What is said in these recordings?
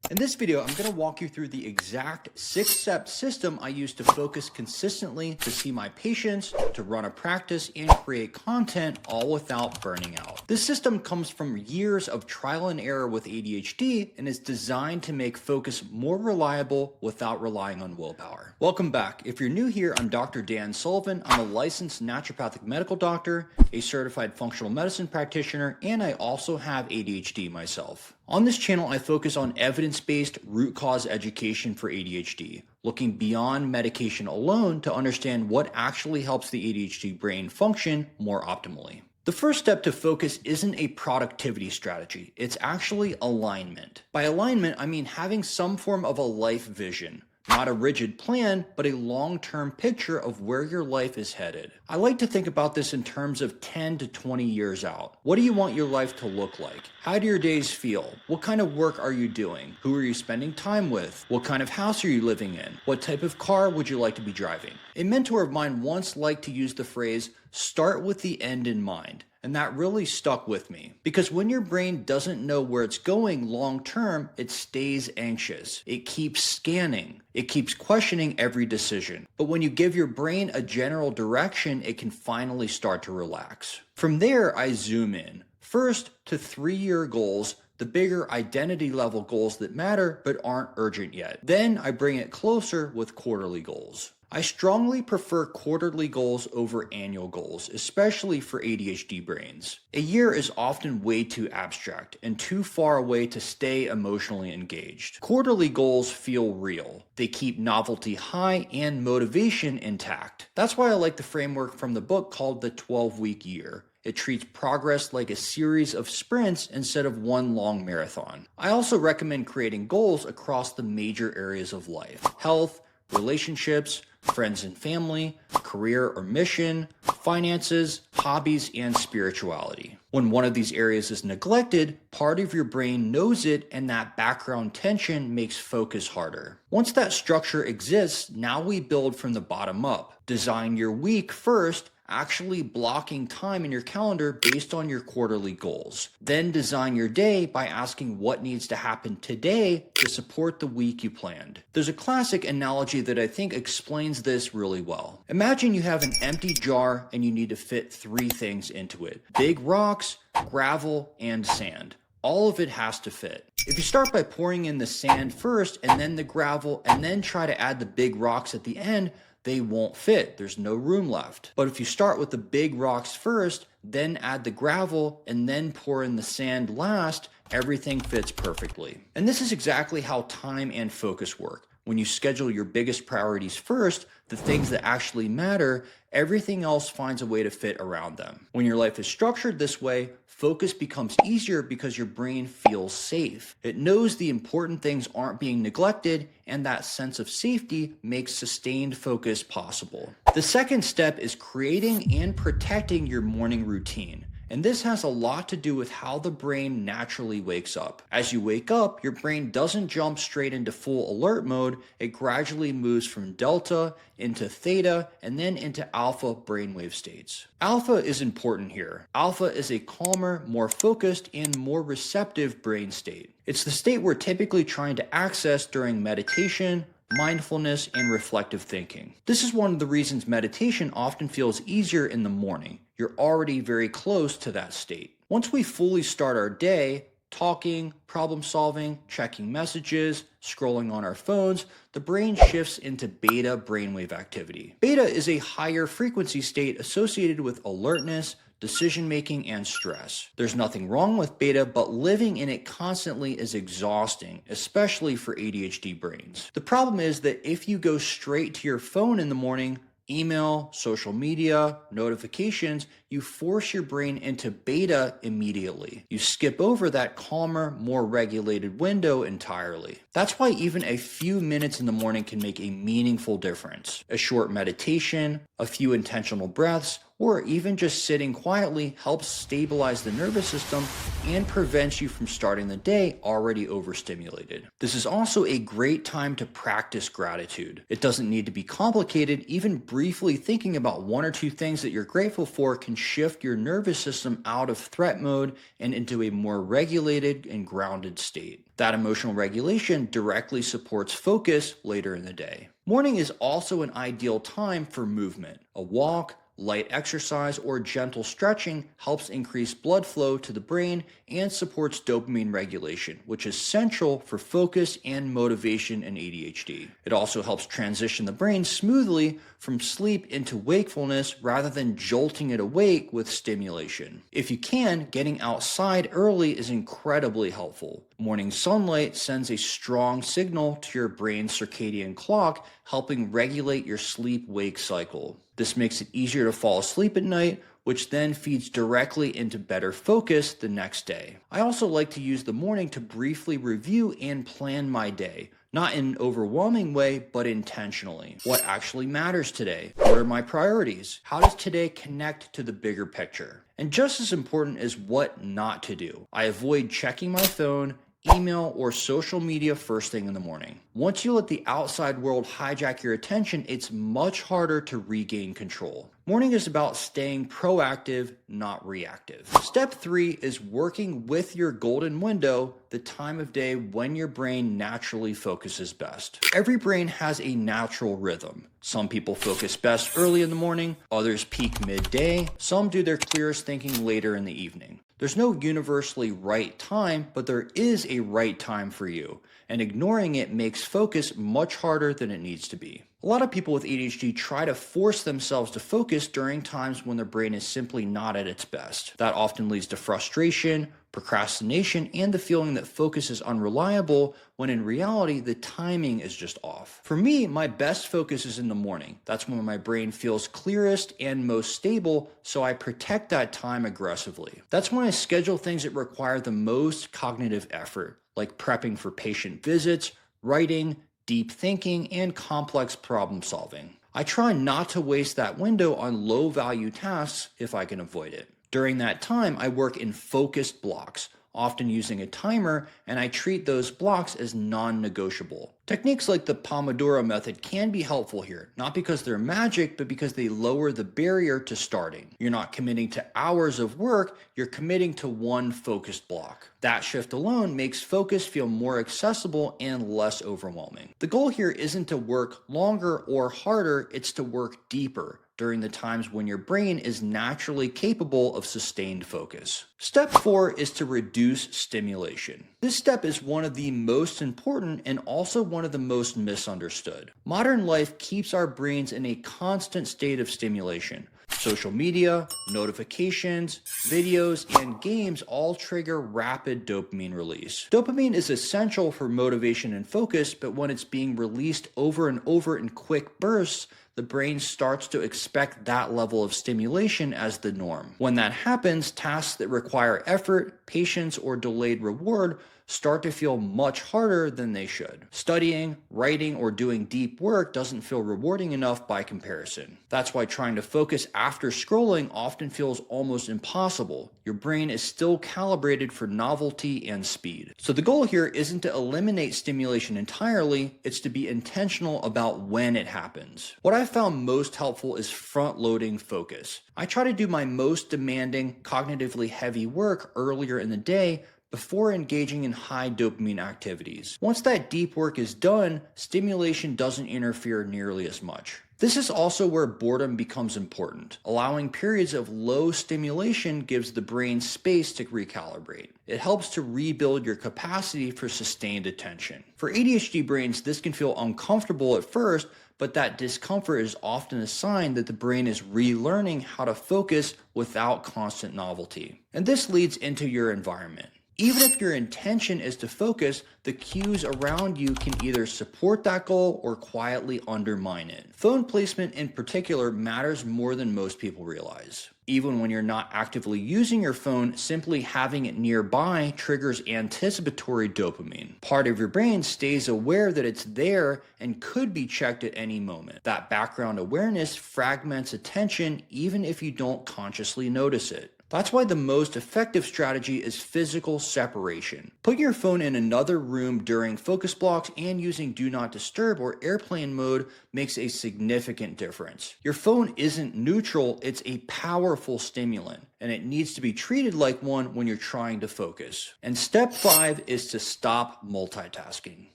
In this video, I'm going to walk you through the exact 6-step system I use to focus consistently, to see my patients, to run a practice, and create content all without burning out. This system comes from years of trial and error with ADHD and is designed to make focus more reliable without relying on willpower. Welcome back. If you're new here, I'm Dr. Dan Sullivan. I'm a licensed naturopathic medical doctor, a certified functional medicine practitioner, and I also have ADHD myself. On this channel, I focus on evidence-based root cause education for ADHD, looking beyond medication alone to understand what actually helps the ADHD brain function more optimally. The first step to focus isn't a productivity strategy, it's actually alignment. By alignment, I mean having some form of a life vision. Not a rigid plan, but a long-term picture of where your life is headed. I like to think about this in terms of 10 to 20 years out. What do you want your life to look like? How do your days feel? What kind of work are you doing? Who are you spending time with? What kind of house are you living in? What type of car would you like to be driving? A mentor of mine once liked to use the phrase, "start with the end in mind." And that really stuck with me, because when your brain doesn't know where it's going long term, it stays anxious. It keeps scanning. It keeps questioning every decision. But when you give your brain a general direction, it can finally start to relax. From there, I zoom in. First to 3-year goals, the bigger identity level goals that matter but aren't urgent yet. Then I bring it closer with quarterly goals. I strongly prefer quarterly goals over annual goals, especially for ADHD brains. A year is often way too abstract and too far away to stay emotionally engaged. Quarterly goals feel real. They keep novelty high and motivation intact. That's why I like the framework from the book called the 12-week year. It treats progress like a series of sprints instead of one long marathon. I also recommend creating goals across the major areas of life: health, relationships, friends and family, career or mission, finances, hobbies, and spirituality. When one of these areas is neglected, part of your brain knows it, and that background tension makes focus harder. Once that structure exists, now we build from the bottom up. Design your week first, actually blocking time in your calendar based on your quarterly goals. Then design your day by asking what needs to happen today to support the week you planned. There's a classic analogy that I think explains this really well. Imagine you have an empty jar and you need to fit 3 things into it: big rocks, gravel, and sand. All of it has to fit. If you start by pouring in the sand first and then the gravel and then try to add the big rocks at the end, they won't fit. There's no room left. But if you start with the big rocks first, then add the gravel, and then pour in the sand last, everything fits perfectly. And this is exactly how time and focus work. When you schedule your biggest priorities first, the things that actually matter, everything else finds a way to fit around them. When your life is structured this way, focus becomes easier because your brain feels safe. It knows the important things aren't being neglected, and that sense of safety makes sustained focus possible. The second step is creating and protecting your morning routine. And this has a lot to do with how the brain naturally wakes up. As you wake up, your brain doesn't jump straight into full alert mode. It gradually moves from delta into theta and then into alpha brainwave states. Alpha is important here. Alpha is a calmer, more focused, and more receptive brain state. It's the state we're typically trying to access during meditation, mindfulness, and reflective thinking. This is one of the reasons meditation often feels easier in the morning. You're already very close to that state. Once we fully start our day, talking, problem solving, checking messages, scrolling on our phones, the brain shifts into beta brainwave activity. Beta is a higher frequency state associated with alertness, decision-making, and stress. There's nothing wrong with beta, but living in it constantly is exhausting, especially for ADHD brains. The problem is that if you go straight to your phone in the morning, email, social media, notifications, you force your brain into beta immediately. You skip over that calmer, more regulated window entirely. That's why even a few minutes in the morning can make a meaningful difference. A short meditation, a few intentional breaths, or even just sitting quietly helps stabilize the nervous system and prevents you from starting the day already overstimulated. This is also a great time to practice gratitude. It doesn't need to be complicated. Even briefly thinking about one or two things that you're grateful for can shift your nervous system out of threat mode and into a more regulated and grounded state. That emotional regulation directly supports focus later in the day. Morning is also an ideal time for movement. A walk, light exercise, or gentle stretching helps increase blood flow to the brain and supports dopamine regulation, which is central for focus and motivation in ADHD. It also helps transition the brain smoothly from sleep into wakefulness rather than jolting it awake with stimulation. If you can, getting outside early is incredibly helpful. Morning sunlight sends a strong signal to your brain's circadian clock, helping regulate your sleep-wake cycle. This makes it easier to fall asleep at night, which then feeds directly into better focus the next day. I also like to use the morning to briefly review and plan my day. Not in an overwhelming way, but intentionally. What actually matters today? What are my priorities? How does today connect to the bigger picture? And just as important is what not to do. I avoid checking my phone, email, or social media first thing in the morning. Once you let the outside world hijack your attention, it's much harder to regain control. Morning is about staying proactive, not reactive. Step 3 is working with your golden window, the time of day when your brain naturally focuses best. Every brain has a natural rhythm. Some people focus best early in the morning, others peak midday, some do their clearest thinking later in the evening. There's no universally right time, but there is a right time for you, and ignoring it makes focus much harder than it needs to be. A lot of people with ADHD try to force themselves to focus during times when their brain is simply not at its best. That often leads to frustration, procrastination, and the feeling that focus is unreliable when in reality the timing is just off. For me, my best focus is in the morning. That's when my brain feels clearest and most stable, so I protect that time aggressively. That's when I schedule things that require the most cognitive effort, like prepping for patient visits, writing, deep thinking, and complex problem solving. I try not to waste that window on low-value tasks if I can avoid it. During that time, I work in focused blocks, often using a timer, and I treat those blocks as non-negotiable. Techniques like the Pomodoro method can be helpful here, not because they're magic, but because they lower the barrier to starting. You're not committing to hours of work, you're committing to one focused block. That shift alone makes focus feel more accessible and less overwhelming. The goal here isn't to work longer or harder, it's to work deeper during the times when your brain is naturally capable of sustained focus. Step 4 is to reduce stimulation. This step is one of the most important and also one of the most misunderstood. Modern life keeps our brains in a constant state of stimulation. Social media, notifications, videos, and games all trigger rapid dopamine release. Dopamine is essential for motivation and focus, but when it's being released over and over in quick bursts, the brain starts to expect that level of stimulation as the norm. When that happens, tasks that require effort, patience, or delayed reward start to feel much harder than they should. Studying, writing, or doing deep work doesn't feel rewarding enough by comparison. That's why trying to focus after scrolling often feels almost impossible. Your brain is still calibrated for novelty and speed. So the goal here isn't to eliminate stimulation entirely, it's to be intentional about when it happens. What I found most helpful is front-loading focus. I try to do my most demanding, cognitively heavy work earlier in the day before engaging in high dopamine activities. Once that deep work is done, stimulation doesn't interfere nearly as much. This is also where boredom becomes important. Allowing periods of low stimulation gives the brain space to recalibrate. It helps to rebuild your capacity for sustained attention. For ADHD brains, this can feel uncomfortable at first, but that discomfort is often a sign that the brain is relearning how to focus without constant novelty. And this leads into your environment. Even if your intention is to focus, the cues around you can either support that goal or quietly undermine it. Phone placement in particular matters more than most people realize. Even when you're not actively using your phone, simply having it nearby triggers anticipatory dopamine. Part of your brain stays aware that it's there and could be checked at any moment. That background awareness fragments attention even if you don't consciously notice it. That's why the most effective strategy is physical separation. Put your phone in another room during focus blocks, and using do not disturb or airplane mode makes a significant difference. Your phone isn't neutral, it's a powerful stimulant, and it needs to be treated like one when you're trying to focus. And step 5 is to stop multitasking.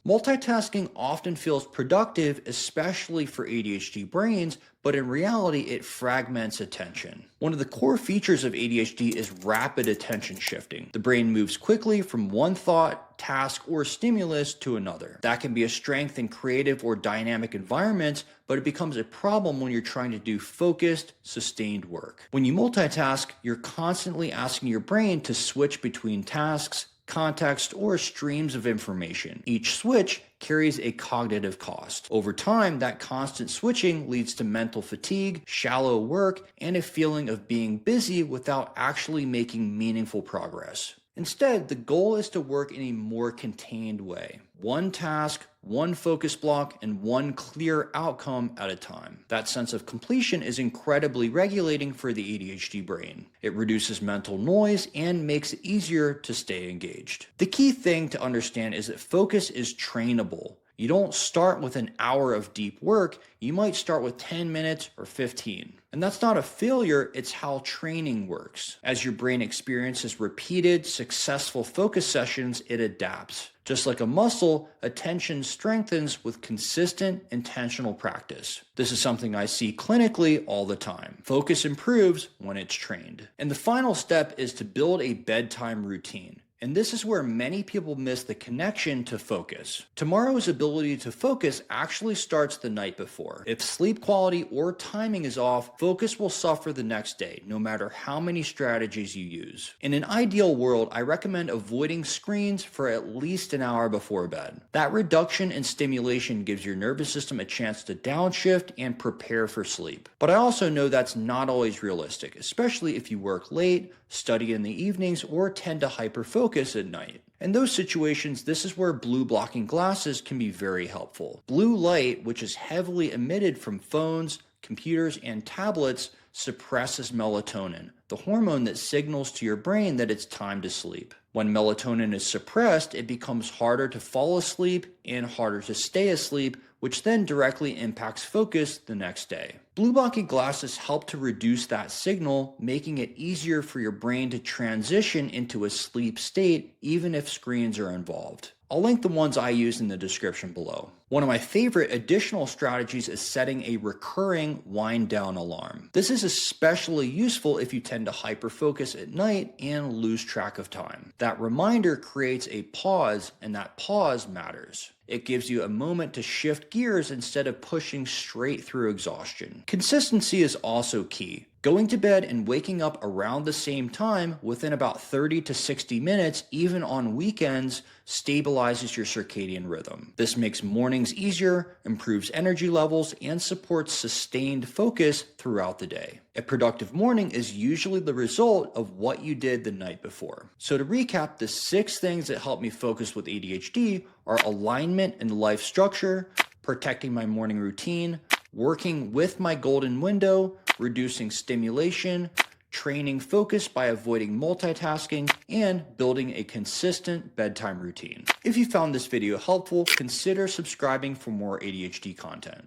Multitasking often feels productive, especially for ADHD brains, but in reality, it fragments attention. One of the core features of ADHD is rapid attention shifting. The brain moves quickly from one thought, task, or stimulus to another. That can be a strength in creative or dynamic environments, but it becomes a problem when you're trying to do focused, sustained work. When you multitask, you're constantly asking your brain to switch between tasks, context, or streams of information. Each switch carries a cognitive cost. Over time, that constant switching leads to mental fatigue, shallow work, and a feeling of being busy without actually making meaningful progress. Instead, the goal is to work in a more contained way. One task, one focus block, and one clear outcome at a time. That sense of completion is incredibly regulating for the ADHD brain. It reduces mental noise and makes it easier to stay engaged. The key thing to understand is that focus is trainable. You don't start with an hour of deep work, you might start with 10 minutes or 15. And that's not a failure, it's how training works. As your brain experiences repeated, successful focus sessions, it adapts. Just like a muscle, attention strengthens with consistent, intentional practice. This is something I see clinically all the time. Focus improves when it's trained. And the final step is to build a bedtime routine. And this is where many people miss the connection to focus. Tomorrow's ability to focus actually starts the night before. If sleep quality or timing is off, focus will suffer the next day, no matter how many strategies you use. In an ideal world, I recommend avoiding screens for at least an hour before bed. That reduction in stimulation gives your nervous system a chance to downshift and prepare for sleep. But I also know that's not always realistic, especially if you work late, study in the evenings, or tend to hyperfocus at night. In those situations, this is where blue blocking glasses can be very helpful. Blue light, which is heavily emitted from phones, computers, and tablets, suppresses melatonin, the hormone that signals to your brain that it's time to sleep. When melatonin is suppressed, it becomes harder to fall asleep and harder to stay asleep, which then directly impacts focus the next day. Blue blocking glasses help to reduce that signal, making it easier for your brain to transition into a sleep state even if screens are involved. I'll link the ones I use in the description below. One of my favorite additional strategies is setting a recurring wind down alarm. This is especially useful if you tend to hyperfocus at night and lose track of time. That reminder creates a pause, and that pause matters. It gives you a moment to shift gears instead of pushing straight through exhaustion. Consistency is also key. Going to bed and waking up around the same time within about 30 to 60 minutes, even on weekends, stabilizes your circadian rhythm. This makes mornings easier, improves energy levels, and supports sustained focus throughout the day. A productive morning is usually the result of what you did the night before. So to recap, the 6 things that help me focus with ADHD are alignment and life structure, protecting my morning routine, working with my golden window, reducing stimulation, training focus by avoiding multitasking, and building a consistent bedtime routine. If you found this video helpful, consider subscribing for more ADHD content.